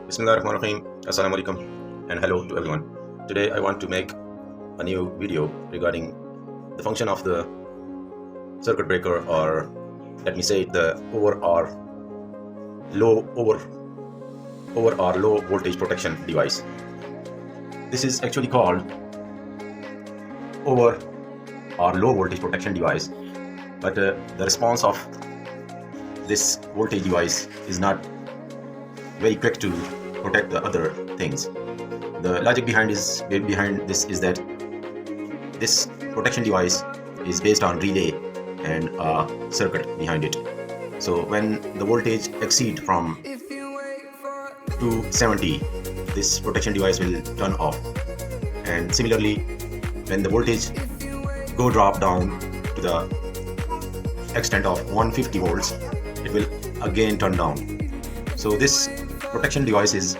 Bismillahirrahmanirrahim. Assalamu alaikum and hello to everyone. Today I want to make a new video regarding the function of the circuit breaker, or let me say the over or low voltage protection device. This is actually called over or low voltage protection device, but the response of this voltage device is not very quick to protect the other things. The logic behind this is that this protection device is based on relay and a circuit behind it. So when the voltage exceed from 270, this protection device will turn off, and similarly when the voltage drop down to the extent of 150 volts, it will again turn down. So this protection device is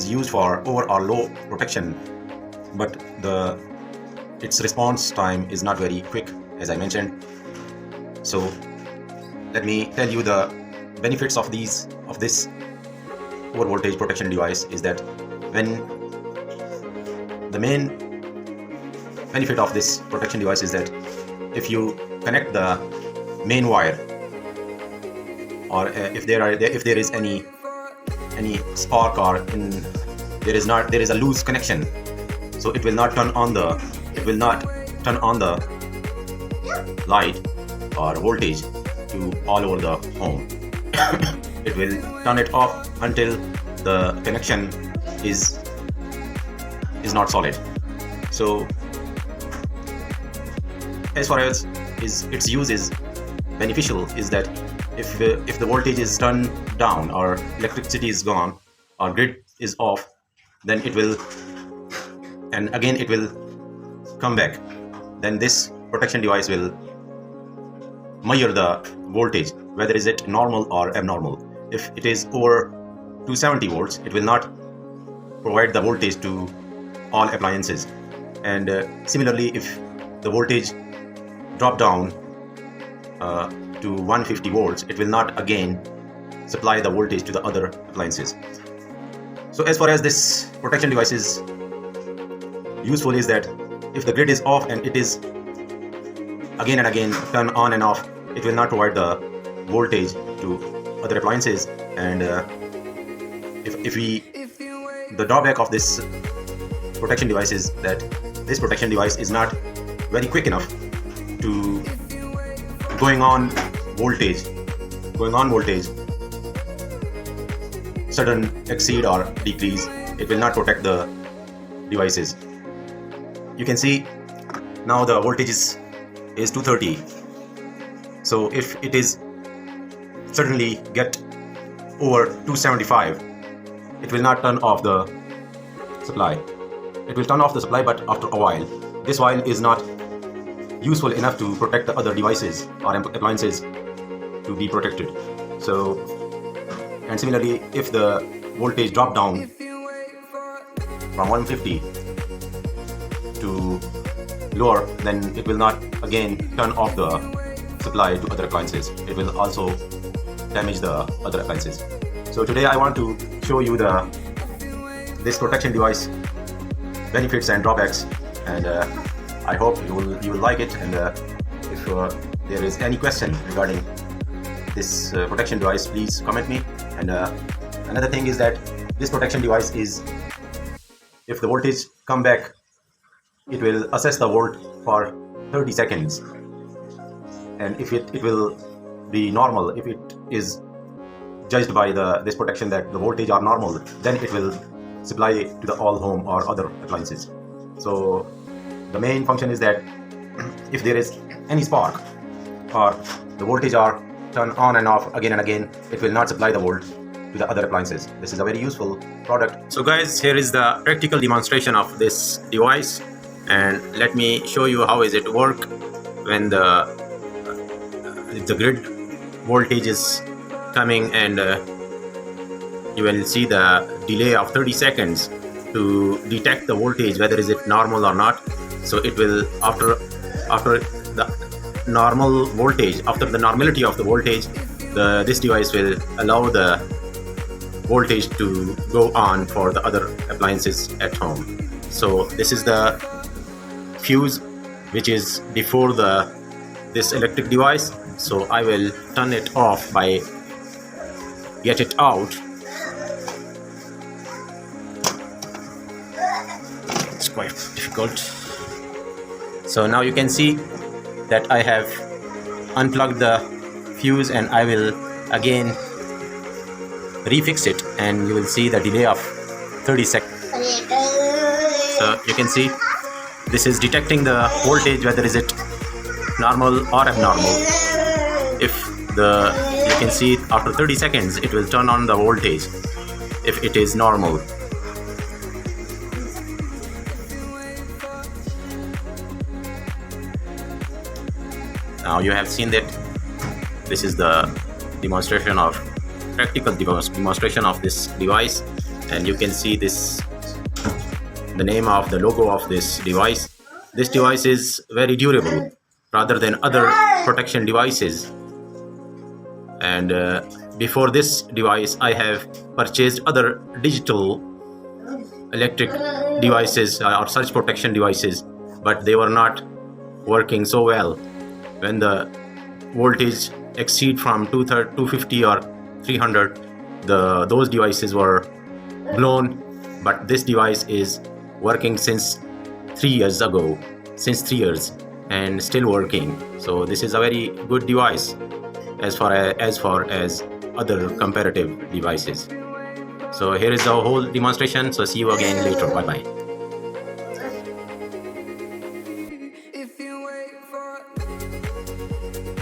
used for over or low protection, but its response time is not very quick, as I mentioned. So let me tell you the benefits of this over voltage protection device. Is that when the main benefit of this protection device is that if you connect the main wire, or if there is any spark, or there is a loose connection, so it will not turn on the light or voltage to all over the home. It will turn it off until the connection is not solid. So as far as its use is beneficial, is that if the voltage is turned down, or electricity is gone, or grid is off, then it will come back. Then this protection device will measure the voltage, whether is it normal or abnormal. If it is over 270 volts, it will not provide the voltage to all appliances, and similarly if the voltage drop down to 150 volts, it will not again supply the voltage to the other appliances. So as far as this protection device is useful, is that if the grid is off and it is again and again turn on and off, it will not provide the voltage to other appliances. And the drawback of this protection device is that this protection device is not very quick enough to going on voltage sudden exceed or decrease. It will not protect the devices. You can see now the voltage is 230. So if it is suddenly get over 275, it will not turn off the supply. It will turn off the supply, but after a while. This while is not useful enough to protect the other devices or appliances to be protected. So, and similarly, if the voltage drop down from 150 to lower, then it will not again turn off the supply to other appliances. It will also damage the other appliances. So today I want to show you this protection device benefits and drawbacks, and I hope you will like it. And if there is any question regarding this protection device, please comment me. And another thing is that this protection device is, if the voltage come back, it will assess the volt for 30 seconds, and if it will be normal, if it is judged by this protection that the voltage are normal, then it will supply to the all home or other appliances. So the main function is that if there is any spark, or the voltage are turn on and off again and again, it will not supply the volt to the other appliances. This is a very useful product. So guys, here is the practical demonstration of this device, and let me show you how is it work when if the grid voltage is coming, and you will see the delay of 30 seconds to detect the voltage, whether is it normal or not. So it will, after the normal voltage, after the normality of the voltage, this device will allow the voltage to go on for the other appliances at home. So this is the fuse which is before this electric device. So I will turn it off by get it out. It's quite difficult. So now you can see that I have unplugged the fuse, and I will again refix it, and you will see the delay of 30 seconds. So you can see this is detecting the voltage, whether is it normal or abnormal. You can see after 30 seconds it will turn on the voltage if it is normal. Now you have seen that this is the demonstration of practical demonstration of this device, and you can see this, the name of the logo of this device. This device is very durable rather than other protection devices. And before this device I have purchased other digital electric devices or surge protection devices, but they were not working so well. When the voltage exceed from 250 or 300, those devices were blown. But this device is working since 3 years ago, and still working. So this is a very good device as far as other comparative devices. So here is the whole demonstration. So see you again later. Bye bye.